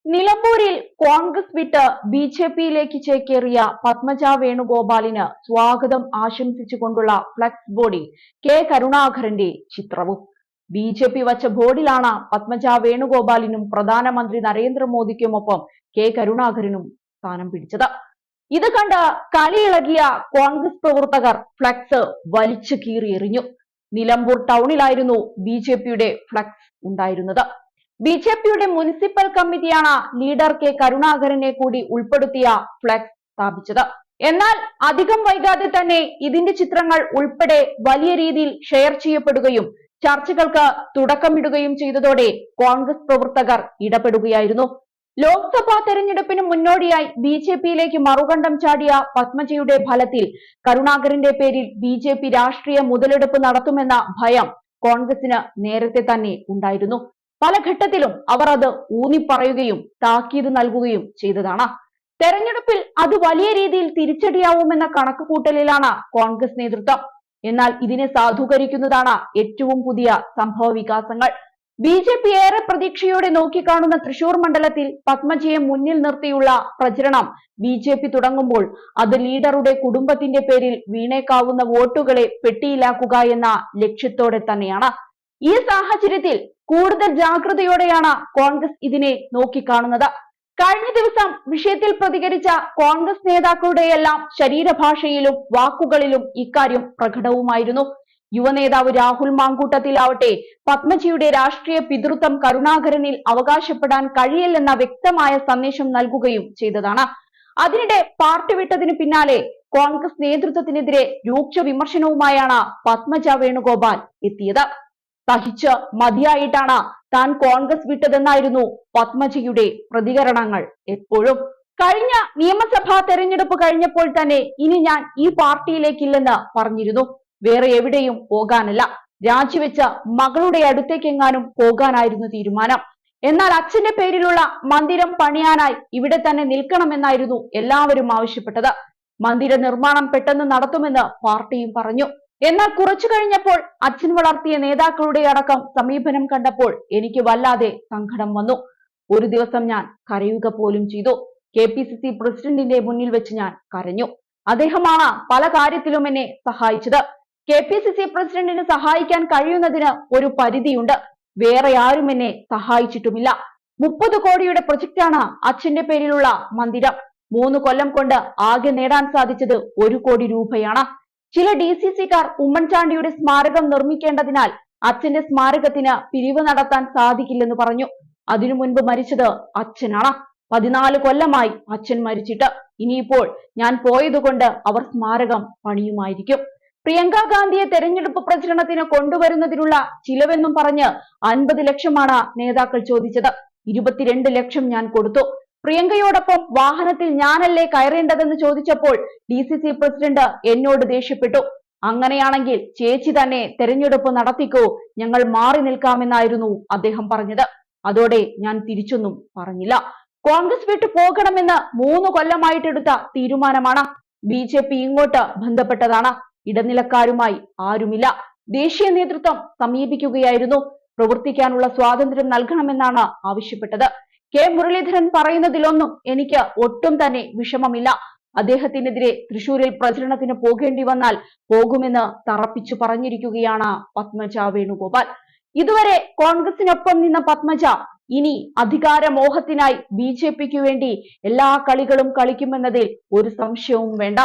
നിലമ്പൂരിൽ കോൺഗ്രസ് വിട്ട് ബി.ജെ.പിയിലേക്ക് ചേക്കേറിയ പത്മജ വേണുഗോപാലിന് സ്വാഗതം ആശംസിച്ചുകൊണ്ടുള്ള ഫ്ലക്സ് ബോർഡിൽ കെ കരുണാകരന്റെ ചിത്രവും. ബി.ജെ.പി വച്ച ബോർഡിലാണ് പത്മജ വേണുഗോപാലിനും പ്രധാനമന്ത്രി നരേന്ദ്രമോദിക്കുമൊപ്പം കെ കരുണാകരനും സ്ഥാനം പിടിച്ചത്. ഇത് കണ്ട് കലിയിളകിയ കോൺഗ്രസ് പ്രവർത്തകർ ഫ്ലക്സ് വലിച്ചു കീറിയെറിഞ്ഞു. നിലമ്പൂർ ടൗണിലായിരുന്നു ബി.ജെ.പിയുടെ ഫ്ലക്സ് ഉണ്ടായിരുന്നത്. ബി.ജെ.പിയുടെ മുനിസിപ്പൽ കമ്മിറ്റിയാണ് ലീഡർ കെ കരുണാകരനെ കൂടി ഉൾപ്പെടുത്തിയ ഫ്ലക്സ് സ്ഥാപിച്ചത്. എന്നാൽ അധികം വൈകാതെ തന്നെ ഇതിന്റെ ചിത്രങ്ങൾ ഉൾപ്പെടെ വലിയ രീതിയിൽ ഷെയർ ചെയ്യപ്പെടുകയും ചർച്ചകൾക്ക് തുടക്കമിടുകയും ചെയ്തതോടെ കോൺഗ്രസ് പ്രവർത്തകർ ഇടപെടുകയായിരുന്നു. ലോക്സഭാ തെരഞ്ഞെടുപ്പിന് മുന്നോടിയായി ബി.ജെ.പിയിലേക്ക് മറുകണ്ഠം ചാടിയ പത്മജയുടെ ഫലത്തിൽ കരുണാകരന്റെ പേരിൽ ബി.ജെ.പി രാഷ്ട്രീയ മുതലെടുപ്പ് നടത്തുമെന്ന ഭയം കോൺഗ്രസിന് നേരത്തെ തന്നെ ഉണ്ടായിരുന്നു. പല ഘട്ടത്തിലും അവർ അത് ഊന്നിപ്പറയുകയും താക്കീത് നൽകുകയും ചെയ്തതാണ്. തെരഞ്ഞെടുപ്പിൽ അത് വലിയ രീതിയിൽ തിരിച്ചടിയാവുമെന്ന കണക്കുകൂട്ടലിലാണ് കോൺഗ്രസ് നേതൃത്വം. എന്നാൽ ഇതിനെ സാധൂകരിക്കുന്നതാണ് ഏറ്റവും പുതിയ സംഭവ വികാസങ്ങൾ. ബി.ജെ.പി ഏറെ പ്രതീക്ഷയോടെ നോക്കിക്കാണുന്ന തൃശൂർ മണ്ഡലത്തിൽ പത്മജയെ മുന്നിൽ നിർത്തിയുള്ള പ്രചരണം ബി.ജെ.പി തുടങ്ങുമ്പോൾ അത് ലീഡറുടെ കുടുംബത്തിന്റെ പേരിൽ വീണേക്കാവുന്ന വോട്ടുകളെ പെട്ടിയിലാക്കുക എന്ന ലക്ഷ്യത്തോടെ തന്നെയാണ്. ഈ സാഹചര്യത്തിൽ കൂടുതൽ ജാഗ്രതയോടെയാണ് കോൺഗ്രസ് ഇതിനെ നോക്കിക്കാണുന്നത്. കഴിഞ്ഞ ദിവസം വിഷയത്തിൽ പ്രതികരിച്ച കോൺഗ്രസ് നേതാക്കളുടെയെല്ലാം ശരീരഭാഷയിലും വാക്കുകളിലും ഇക്കാര്യം പ്രകടവുമായിരുന്നു. യുവനേതാവ് രാഹുൽ മാങ്കൂട്ടത്തിലാവട്ടെ പത്മജിയുടെ രാഷ്ട്രീയ പിതൃത്വം കരുണാകരനിൽ അവകാശപ്പെടാൻ കഴിയില്ലെന്ന വ്യക്തമായ സന്ദേശം നൽകുകയും ചെയ്തതാണ്. അതിനിടെ പാർട്ടി വിട്ടതിന് പിന്നാലെ കോൺഗ്രസ് നേതൃത്വത്തിനെതിരെ രൂക്ഷ വിമർശനവുമായാണ് പത്മജ വേണുഗോപാൽ എത്തിയത്. സഹിച്ച് മതിയായിട്ടാണ് താൻ കോൺഗ്രസ് വിട്ടതെന്നായിരുന്നു പത്മജയുടെ പ്രതികരണങ്ങൾ എപ്പോഴും. കഴിഞ്ഞ നിയമസഭാ തെരഞ്ഞെടുപ്പ് കഴിഞ്ഞപ്പോൾ തന്നെ ഇനി ഞാൻ ഈ പാർട്ടിയിലേക്കില്ലെന്ന് പറഞ്ഞിരുന്നു. വേറെ എവിടെയും പോകാനല്ല, രാജിവെച്ച മകളുടെ അടുത്തേക്കെങ്ങാനും പോകാനായിരുന്നു തീരുമാനം. എന്നാൽ അച്ഛന്റെ പേരിലുള്ള മന്ദിരം പണിയാനായി ഇവിടെ തന്നെ നിൽക്കണമെന്നായിരുന്നു എല്ലാവരും ആവശ്യപ്പെട്ടത്. മന്ദിര നിർമ്മാണം പെട്ടെന്ന് നടത്തുമെന്ന് പാർട്ടിയും പറഞ്ഞു. എന്നാൽ കുറച്ചു കഴിഞ്ഞപ്പോൾ അച്ഛൻ വളർത്തിയ നേതാക്കളുടെ അടക്കം സമീപനം കണ്ടപ്പോൾ എനിക്ക് വല്ലാതെ സങ്കടം വന്നു. ഒരു ദിവസം ഞാൻ കരയുക പോലും ചെയ്തു. KPCC പ്രസിഡന്റിന്റെ മുന്നിൽ വെച്ച് ഞാൻ കരഞ്ഞു. അദ്ദേഹമാണ് പല കാര്യത്തിലും എന്നെ സഹായിച്ചത്. KPCC പ്രസിഡന്റിന് സഹായിക്കാൻ കഴിയുന്നതിന് ഒരു പരിധിയുണ്ട്. വേറെ ആരും എന്നെ സഹായിച്ചിട്ടുമില്ല. 30 കോടിയുടെ പ്രൊജക്റ്റാണ് അച്ഛന്റെ പേരിലുള്ള മന്ദിരം. 3 കൊല്ലം കൊണ്ട് ആകെ നേടാൻ സാധിച്ചത് 1 കോടി രൂപയാണ്. ചില DCCക്കാർ ഉമ്മൻചാണ്ടിയുടെ സ്മാരകം നിർമ്മിക്കേണ്ടതിനാൽ അച്ഛന്റെ സ്മാരകത്തിന് പിരിവ് നടത്താൻ സാധിക്കില്ലെന്ന് പറഞ്ഞു. അതിനു മുൻപ് മരിച്ചത് അച്ഛനാണ്. 14 കൊല്ലമായി അച്ഛൻ മരിച്ചിട്ട്. ഇനിയിപ്പോൾ ഞാൻ പോയതുകൊണ്ട് അവർ സ്മാരകം പണിയുമായിരിക്കും. പ്രിയങ്ക ഗാന്ധിയെ തെരഞ്ഞെടുപ്പ് പ്രചരണത്തിന് കൊണ്ടുവരുന്നതിനുള്ള ചിലവെന്നും പറഞ്ഞ് 50 ലക്ഷമാണ് നേതാക്കൾ ചോദിച്ചത്. 22 ലക്ഷം ഞാൻ കൊടുത്തു. പ്രിയങ്കയോടൊപ്പം വാഹനത്തിൽ ഞാനല്ലേ കയറേണ്ടതെന്ന് ചോദിച്ചപ്പോൾ DCC പ്രസിഡന്റ് എന്നോട് ദേഷ്യപ്പെട്ടു. അങ്ങനെയാണെങ്കിൽ ചേച്ചി തന്നെ തെരഞ്ഞെടുപ്പ് നടത്തിക്കോ, ഞങ്ങൾ മാറി നിൽക്കാമെന്നായിരുന്നു അദ്ദേഹം പറഞ്ഞത്. അതോടെ ഞാൻ തിരിച്ചൊന്നും പറഞ്ഞില്ല. കോൺഗ്രസ് വിട്ടു പോകണമെന്ന് 3 കൊല്ലമായിട്ടെടുത്ത തീരുമാനമാണ്. ബി.ജെ.പി ഇങ്ങോട്ട് ബന്ധപ്പെട്ടതാണ്. ഇടനിലക്കാരുമായി ആരുമില്ല. ദേശീയ നേതൃത്വം സമീപിക്കുകയായിരുന്നു. പ്രവർത്തിക്കാനുള്ള സ്വാതന്ത്ര്യം നൽകണമെന്നാണ് ആവശ്യപ്പെട്ടത്. കെ മുരളീധരൻ പറയുന്നതിലൊന്നും എനിക്ക് ഒട്ടും തന്നെ വിഷമമില്ല. അദ്ദേഹത്തിനെതിരെ തൃശൂരിൽ പ്രചരണത്തിന് പോകേണ്ടി വന്നാൽ പോകുമെന്ന് തറപ്പിച്ചു പറഞ്ഞിരിക്കുകയാണ് പത്മജ വേണുഗോപാൽ. ഇതുവരെ കോൺഗ്രസിനൊപ്പം നിന്ന പത്മജ ഇനി അധികാരമോഹത്തിനായി ബി.ജെ.പിക്ക് വേണ്ടി എല്ലാ കളികളും കളിക്കുമെന്നതിൽ ഒരു സംശയവും വേണ്ട.